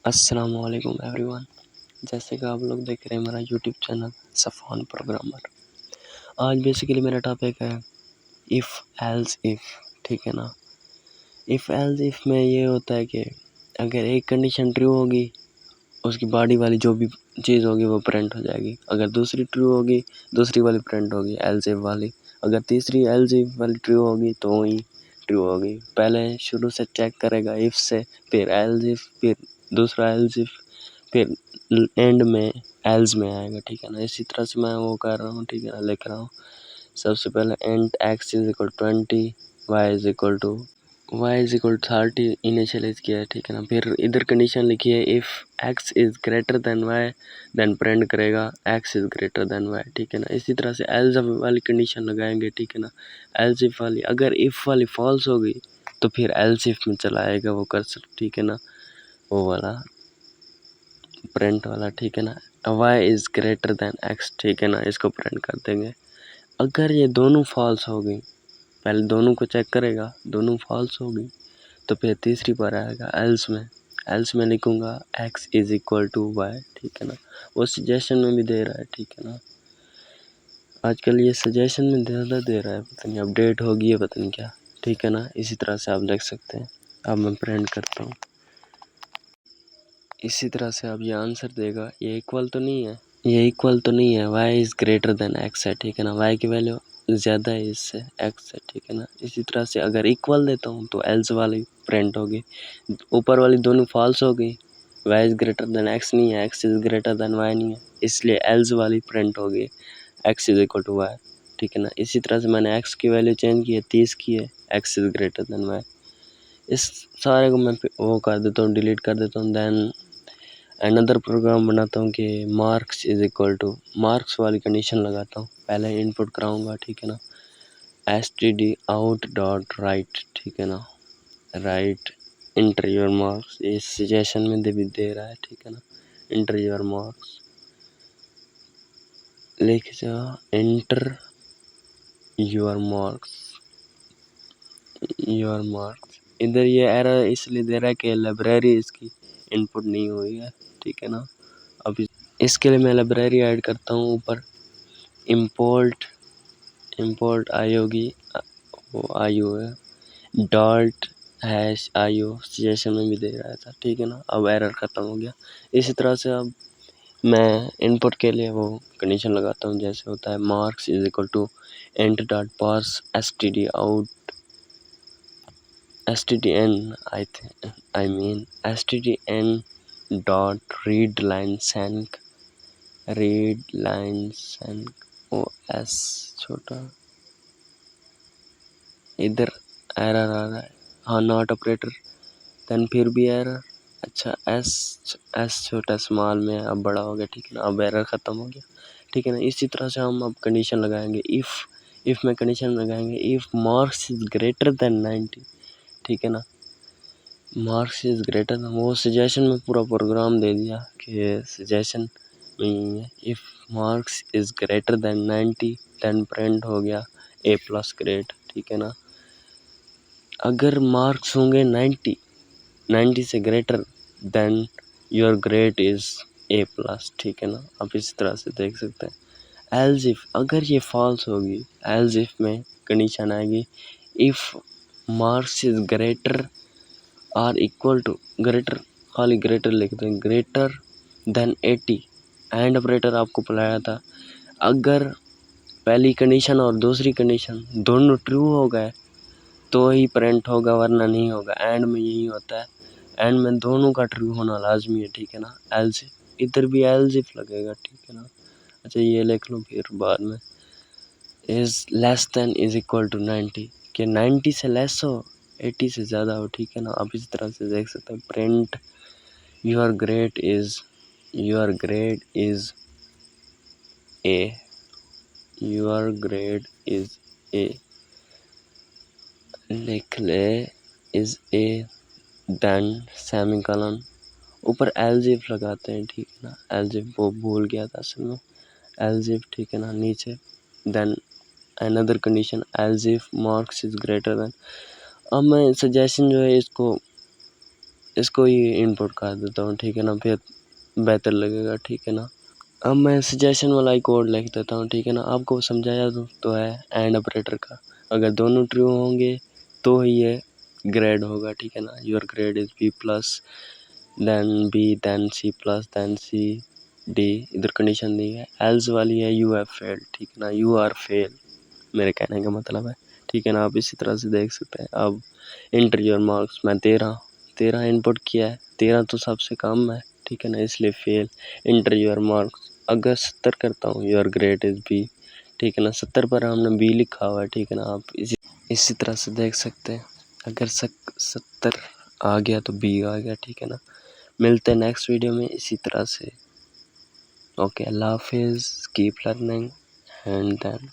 अस्सलामुअलैकुम एवरीवन। जैसे कि आप लोग देख रहे हैं मेरा यूट्यूब चैनल सफ़ान प्रोग्रामर। आज बेसिकली मेरा टॉपिक है इफ़ एल्स इफ़। ठीक है ना। इफ़ एल्स इफ़ में ये होता है कि अगर एक कंडीशन ट्रू होगी उसकी बॉडी वाली जो भी चीज़ होगी वो प्रिंट हो जाएगी। अगर दूसरी ट्रू होगी दूसरी वाली प्रिंट होगी एल्स इफ़ वाली। अगर तीसरी एल्स इफ़ वाली ट्रू होगी तो वही ट्रू होगी। पहले शुरू से चेक करेगा इफ़ से, फिर एल्स इफ़, फिर दूसरा एल्स इफ़, फिर एंड में एल्स में आएगा। ठीक है ना। इसी तरह से मैं वो कर रहा हूँ। ठीक है ना, लिख रहा हूँ। सबसे पहले and x is equal 20, y is equal 30 initialize किया है। ठीक है ना। फिर इधर कंडीशन लिखी है if x is greater than y then print करेगा x is greater than y. ठीक है ना। इसी तरह से एल्स वाली कंडीशन लगाएंगे। ठीक है ना। एल्स इफ वाली, अगर इफ़ वाली फॉल्स हो गई तो फिर एल्स इफ में चला आएगा वो कर्सर। ठीक है ना, वो वाला प्रिंट वाला। ठीक है ना। y is greater than x। ठीक है ना, इसको प्रिंट कर देंगे। अगर ये दोनों फॉल्स हो गई, पहले दोनों को चेक करेगा, दोनों फॉल्स हो गई तो फिर तीसरी बार आएगा एल्स में लिखूंगा x is equal to y. ठीक है ना। वो सजेशन में भी दे रहा है। ठीक है ना, आजकल ये सजेशन में ज़्यादा दे रहा है, पता नहीं अपडेट होगी है पता नहीं क्या। ठीक है ना। इसी तरह से आप देख सकते हैं। अब मैं प्रिंट करता हूँ। इसी तरह से अब ये आंसर देगा। ये इक्वल तो नहीं है, y is greater than x है। ठीक है ना, y की वैल्यू ज़्यादा है इससे, x है। ठीक है ना। इसी तरह से अगर इक्वल देता हूँ तो एल्स वाली प्रिंट होगी। ऊपर वाली दोनों फॉल्स हो गई, y is greater than x नहीं है, x is greater than y नहीं है, इसलिए एल्स वाली प्रिंट होगी x is equal to y। ठीक है ना। इसी तरह से मैंने x की वैल्यू चेंज की है, 30 की है, x is greater than y। इस सारे को मैं वो कर देता हूँ, डिलीट कर देता हूँ। देन अनदर प्रोग्राम बनाता हूँ कि marks is equal to, marks वाली कंडीशन लगाता हूँ। पहले इनपुट कराऊंगा। ठीक है ना, std out डॉट राइट। ठीक है ना, राइट इंटर योर मार्क्स। ये सजेशन में भी दे रहा है। ठीक है ना, इंटर योर मार्क्स लिख जा, इंटर योर मार्क्स। इधर ये एरर इसलिए दे रहा है कि लाइब्रेरी इसकी इनपुट नहीं हुई है। ठीक है ना। अब इसके लिए मैं लाइब्रेरी ऐड करता हूँ ऊपर। इंपोर्ट आई होगी, वो आयु है, डॉट हैश आयु सजेशन में भी दे रहा था। ठीक है ना। अब एरर ख़त्म हो गया। इसी तरह से अब मैं इनपुट के लिए वो कंडीशन लगाता हूँ, जैसे होता है marks is equal to int dot parse std out stdn stdn dot read line सैंक os छोटा। इधर एरर आ रहा है, हाँ नॉट ऑपरेटर। देन फिर भी एरर। अच्छा एस छोटा स्मॉल में अब बड़ा हो गया। ठीक है ना, अब एरर ख़त्म हो गया। ठीक है ना। इसी तरह से हम अब कंडीशन लगाएंगे इफ़ में कंडीशन लगाएंगे if marks is greater than 90। ठीक है ना, मार्क्स इज़ ग्रेटर देन, वो सजेशन में पूरा प्रोग्राम दे दिया कि सजेशन में ही है। If marks is greater than 90 then print हो गया A+ ग्रेड। ठीक है ना। अगर मार्क्स होंगे 90 से greater than your grade is A+। ठीक है ना। आप इस तरह से देख सकते हैं। एल्स इफ, अगर ये फॉल्स होगी, एल्स इफ में कंडीशन आएगी if marks is greater or equal to, greater खाली ग्रेटर लिख दें, ग्रेटर देन 80। एंड ऑपरेटर आपको पढ़ाया था। अगर पहली कंडीशन और दूसरी कंडीशन दोनों ट्रू हो गए तो ही प्रिंट होगा, वरना नहीं होगा। एंड में यही होता है, एंड में दोनों का ट्रू होना लाजमी है। ठीक है ना। एल्स इधर भी एल्स इफ लगेगा। ठीक है ना। अच्छा ये लिख लो फिर बाद में, is less than is equal to 90, कि 90 से लेस हो 80 से ज़्यादा हो। ठीक है ना। आप इस तरह से देख सकते हैं। Print your grade is a, your grade is a लिख ले, इज़ ए देन सेमीकोलन, ऊपर एलजिफ लगाते हैं। ठीक है ना, एलजिफ वो भूल गया था असल में, एलजिफ। ठीक है ना। नीचे then another condition elif marks is greater than. अब मैं सजेशन जो है इसको इसको ही इनपुट कर देता हूँ, ठीक है ना, फिर बेहतर लगेगा, ठीक है ना। अब मैं सजेशन वाला ही कोड लिख देता हूँ, ठीक है ना। आपको समझाया तो है एंड ऑपरेटर का, अगर दोनों ट्रू होंगे तो ही ये ग्रेड होगा, ठीक है ना। Your grade is b plus then c plus then c d, इधर कंडीशन दी है। एल्स वाली है यू हैव फेल्ड, ठीक है ना, यू आर फेल, मेरे कहने का मतलब है, ठीक है ना। आप इसी तरह से देख सकते हैं। अब इंटर योर मार्क्स, मैं 13 इनपुट किया है, 13 तो सबसे कम है, ठीक है ना, इसलिए फेल। इंटर योर मार्क्स, अगर 70 करता हूँ, योर ग्रेड इज बी, ठीक है ना, 70 पर हमने बी लिखा हुआ है, ठीक है ना। आप इसी तरह से देख सकते हैं, अगर 70 आ गया तो बी आ गया, ठीक है ना। मिलते हैं नेक्स्ट वीडियो में इसी तरह से। ओके, अल्लाह हाफिज़, कीप लर्निंग एंड देन